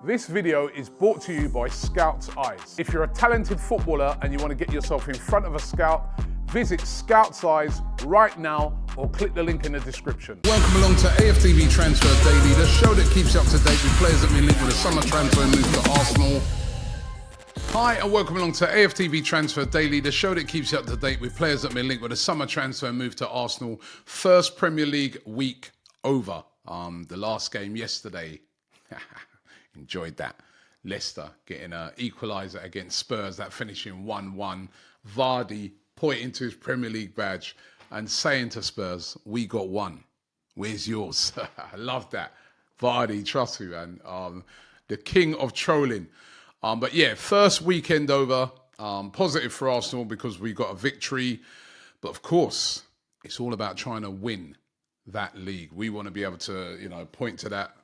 This video is brought to you by Scout's Eyes. If you're a talented footballer and you want to get yourself in front of a scout, visit Scout's Eyes right now or click the link in the description. Welcome along to AFTV Transfer Daily, the show that keeps you up to date with players that have been linked with a summer transfer move to Arsenal. Hi and welcome along to AFTV Transfer Daily, the show that keeps you up to date with players that have been linked with a summer transfer move to Arsenal. First Premier League week over. The last game yesterday. Enjoyed that. Leicester getting an equaliser against Spurs, that finishing 1-1. Vardy pointing to his Premier League badge and saying to Spurs, we got one. Where's yours? I love that. Vardy, trust me, man. The king of trolling. But yeah, first weekend over. Positive for Arsenal because we got a victory. But of course, it's all about trying to win that league. We want to be able to, point to that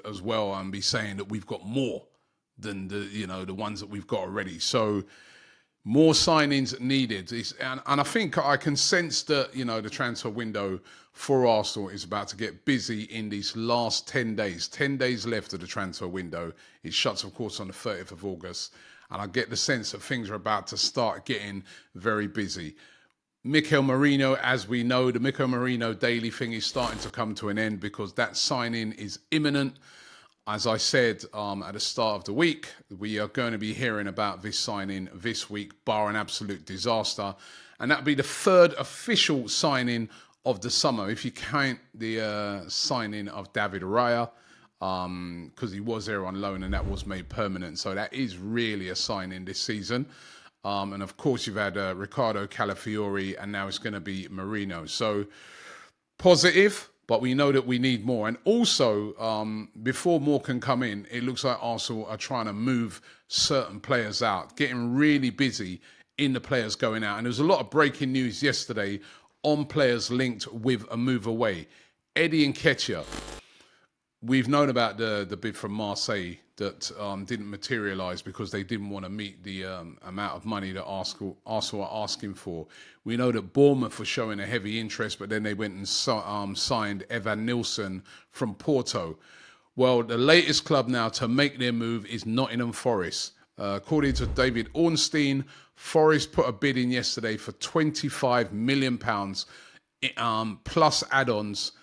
as well and be saying that we've got more than the ones that we've got already. So more signings needed. And I think I can sense that, the transfer window for Arsenal is about to get busy in these last 10 days. 10 days left of the transfer window. It shuts, of course, on the 30th of August. And I get the sense that things are about to start getting very busy. Mikel Merino, as we know, the Mikel Merino daily thing is starting to come to an end because that signing is imminent. As I said at the start of the week, we are going to be hearing about this signing this week, bar an absolute disaster. And that'll be the third official signing of the summer, if you count the signing of David Raya, because he was there on loan and that was made permanent. So that is really a signing this season. And of course, you've had Riccardo Calafiori, and now it's going to be Merino. So positive, but we know that we need more. And also, before more can come in, it looks like Arsenal are trying to move certain players out, getting really busy in the players going out. And there was a lot of breaking news yesterday on players linked with a move away. Nketiah. We've known about the bid from Marseille that didn't materialise because they didn't want to meet the amount of money that Arsenal are asking for. We know that Bournemouth were showing a heavy interest, but then they went and signed Evan Nilsson from Porto. Well, the latest club now to make their move is Nottingham Forest. According to David Ornstein, Forest put a bid in yesterday for £25 million plus add-ons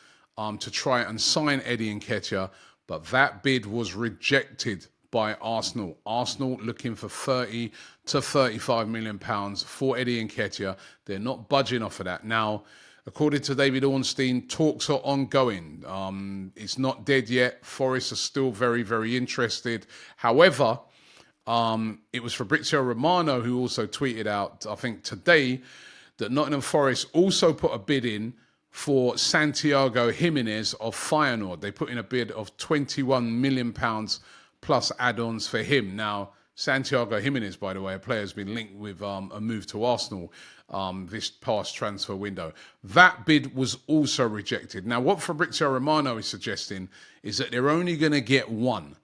to try and sign Nketiah, but that bid was rejected by Arsenal. Arsenal looking for 30 to 35 million pounds for Nketiah. They're not budging off of that. Now, according to David Ornstein, talks are ongoing. It's not dead yet. Forest are still very, very interested. However, it was Fabrizio Romano who also tweeted out, I think today, that Nottingham Forest also put a bid in for Santiago Jimenez of Feyenoord. They put in a bid of £21 million plus add-ons for him. Now, Santiago Jimenez, by the way, a player has been linked with a move to Arsenal this past transfer window. That bid was also rejected. Now, what Fabrizio Romano is suggesting is that they're only going to get one.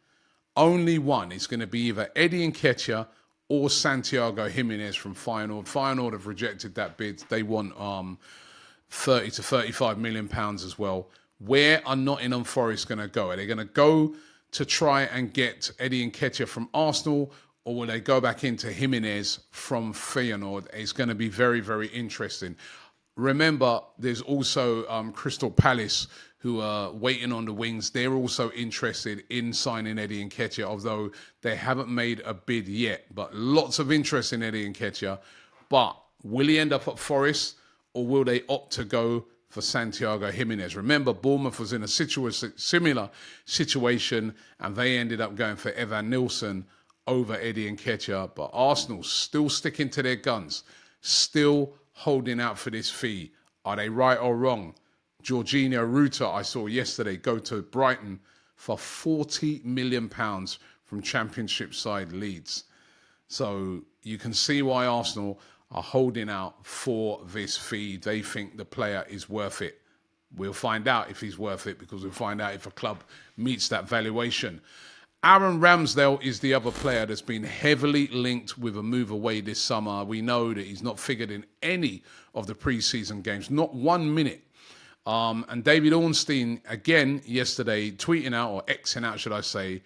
Only one. It's going to be either Nketiah or Santiago Jimenez from Feyenoord. Feyenoord have rejected that bid. They want 30 to 35 million pounds as well. Where are Nottingham Forest going to go? Are they going to go to try and get Nketiah from Arsenal, or will they go back into Jimenez from Feyenoord? It's going to be very, very interesting. Remember, there's also Crystal Palace who are waiting on the wings. They're also interested in signing Nketiah, although they haven't made a bid yet. But lots of interest in Nketiah. But will he end up at Forest? Or will they opt to go for Santiago Jimenez? Remember, Bournemouth was in a similar situation and they ended up going for Evan Nilsson over Nketiah. But Arsenal still sticking to their guns, still holding out for this fee. Are they right or wrong? Jorginho Ruta, I saw yesterday, go to Brighton for £40 million from Championship side Leeds. So you can see why Arsenal are holding out for this fee. They think the player is worth it. We'll find out if he's worth it because we'll find out if a club meets that valuation. Aaron Ramsdale is the other player that's been heavily linked with a move away this summer. We know that he's not figured in any of the pre-season games, not 1 minute. And David Ornstein, again, yesterday, tweeting out, or Xing out, should I say,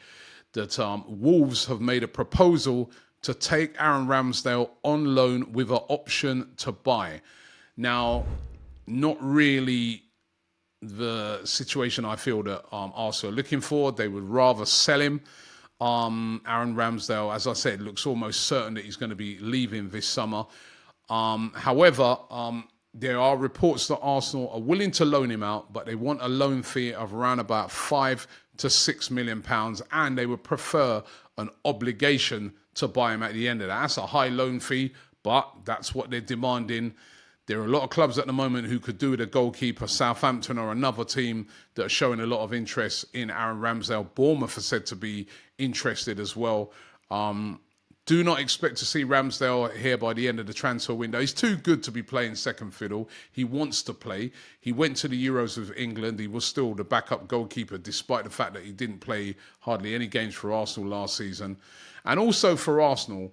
that Wolves have made a proposal to take Aaron Ramsdale on loan with an option to buy. Now, not really the situation I feel that Arsenal are looking for. They would rather sell him. Aaron Ramsdale, as I said, looks almost certain that he's going to be leaving this summer. However, there are reports that Arsenal are willing to loan him out, but they want a loan fee of around about £5 to £6 million, and they would prefer an obligation to buy him at the end of that. That's a high loan fee, but that's what they're demanding. There are a lot of clubs at the moment who could do with a goalkeeper. Southampton or another team that are showing a lot of interest in Aaron Ramsdale. Bournemouth are said to be interested as well. Do not expect to see Ramsdale here by the end of the transfer window. He's too good to be playing second fiddle. He wants to play. He went to the Euros with England. He was still the backup goalkeeper, despite the fact that he didn't play hardly any games for Arsenal last season. And also for Arsenal,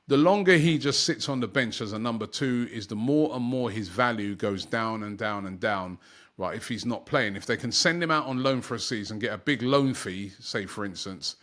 the longer he just sits on the bench as a number two is the more and more his value goes down and down and down, right, if he's not playing. If they can send him out on loan for a season, get a big loan fee, say for instance,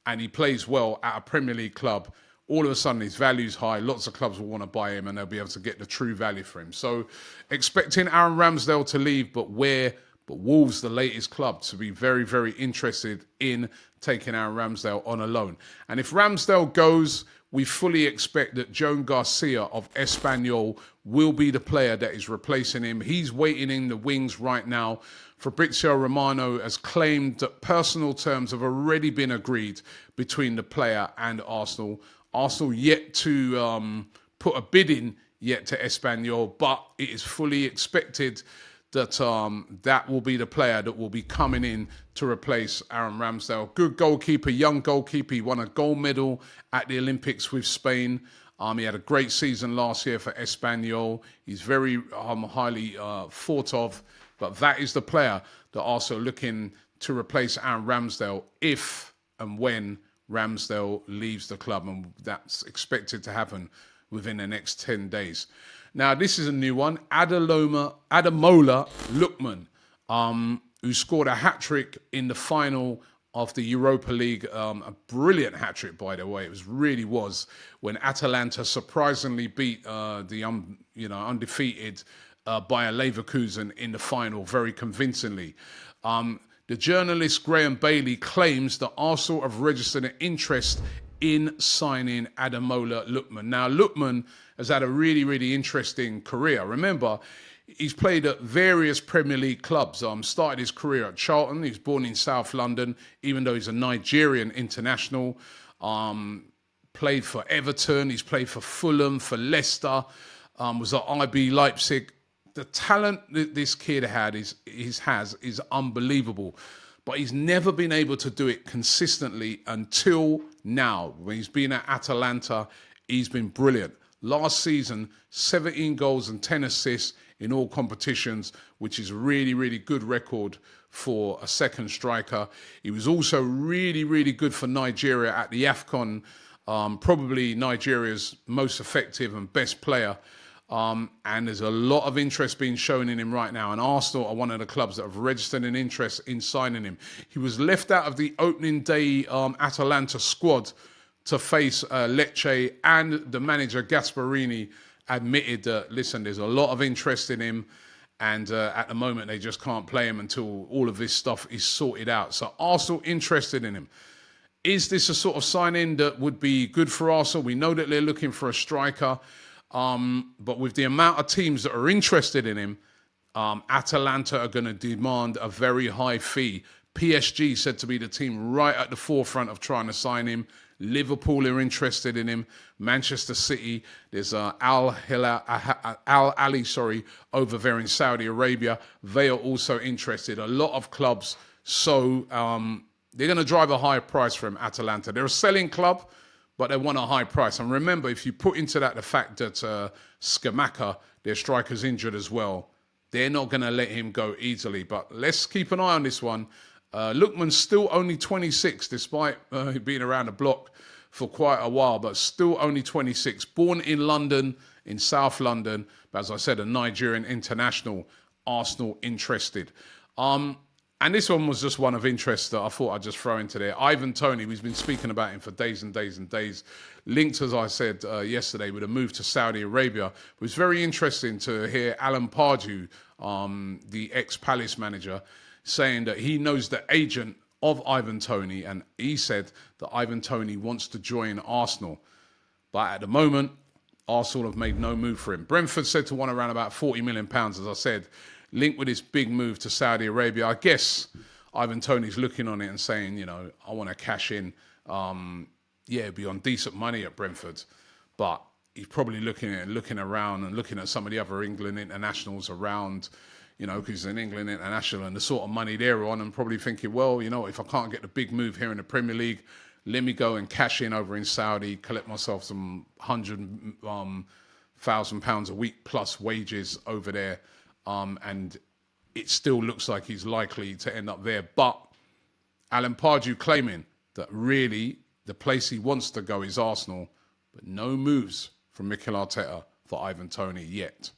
and he plays well at a Premier League club, all of a sudden his value's high. Lots of clubs will want to buy him and they'll be able to get the true value for him. So expecting Aaron Ramsdale to leave, but Wolves, the latest club, to be very, very interested in taking Aaron Ramsdale on a loan. And if Ramsdale goes, we fully expect that Joan Garcia of Espanyol will be the player that is replacing him. He's waiting in the wings right now. Fabrizio Romano has claimed that personal terms have already been agreed between the player and Arsenal. Arsenal yet to put a bid in yet to Espanyol, but it is fully expected that that will be the player that will be coming in to replace Aaron Ramsdale. Good goalkeeper, young goalkeeper. He won a gold medal at the Olympics with Spain. He had a great season last year for Espanyol. He's very highly thought of, but that is the player that Arsenal are looking to replace Aaron Ramsdale if and when Ramsdale leaves the club, and that's expected to happen within the next 10 days. Now, this is a new one. Ademola Lookman, who scored a hat-trick in the final of the Europa League. A brilliant hat-trick, by the way. It really was, when Atalanta surprisingly beat the undefeated Bayer Leverkusen in the final very convincingly. The journalist Graham Bailey claims that Arsenal have registered an interest in signing Ademola Lookman. Now, Lookman has had a really, really interesting career. Remember, he's played at various Premier League clubs. Started his career at Charlton. He's born in South London, even though he's a Nigerian international. Played for Everton. He's played for Fulham, for Leicester. Was at RB Leipzig. The talent that this kid has is unbelievable. But he's never been able to do it consistently until now. When he's been at Atalanta, he's been brilliant. Last season, 17 goals and 10 assists in all competitions, which is a really, really good record for a second striker. He was also really, really good for Nigeria at the AFCON, probably Nigeria's most effective and best player. And there's a lot of interest being shown in him right now. And Arsenal are one of the clubs that have registered an interest in signing him. He was left out of the opening day Atalanta squad to face Lecce, and the manager Gasperini admitted that, listen, there's a lot of interest in him, and at the moment they just can't play him until all of this stuff is sorted out. So Arsenal interested in him. Is this a sort of signing that would be good for Arsenal? We know that they're looking for a striker. But with the amount of teams that are interested in him, Atalanta are going to demand a very high fee. PSG said to be the team right at the forefront of trying to sign him. Liverpool are interested in him. Manchester City, there's Al Ali, over there in Saudi Arabia. They are also interested. A lot of clubs. So they're going to drive a high price for him, Atalanta. They're a selling club, but they want a high price. And remember, if you put into that the fact that Scamacca, their striker's injured as well, they're not going to let him go easily. But let's keep an eye on this one. Lookman's still only 26, despite being around the block for quite a while, but still only 26. Born in London, in South London, but as I said, a Nigerian international. Arsenal interested. And this one was just one of interest that I thought I'd just throw into there. Ivan Toney, we've been speaking about him for days and days and days. Linked, as I said yesterday, with a move to Saudi Arabia. It was very interesting to hear Alan Pardew, the ex-Palace manager, saying that he knows the agent of Ivan Toney, and he said that Ivan Toney wants to join Arsenal. But at the moment, Arsenal have made no move for him. Brentford said to want around about £40 million, as I said, linked with his big move to Saudi Arabia. I guess Ivan Toney's looking on it and saying, I want to cash in. Be on decent money at Brentford. But he's probably looking around and looking at some of the other England internationals around, because he's an England international and the sort of money they're on, and probably thinking, well, if I can't get the big move here in the Premier League, let me go and cash in over in Saudi, collect myself some £100,000 a week plus wages over there. And it still looks like he's likely to end up there. But Alan Pardew claiming that really the place he wants to go is Arsenal, but no moves from Mikel Arteta for Ivan Toney yet.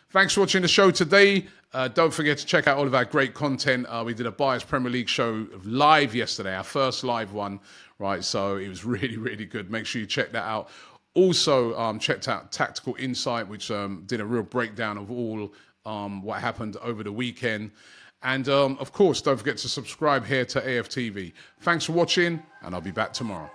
Thanks for watching the show today. Don't forget to check out all of our great content. We did a Bias Premier League show live yesterday, our first live one, right? So it was really, really good. Make sure you check that out. Also, checked out Tactical Insight, which did a real breakdown of all what happened over the weekend. And, of course, don't forget to subscribe here to AFTV. Thanks for watching, and I'll be back tomorrow.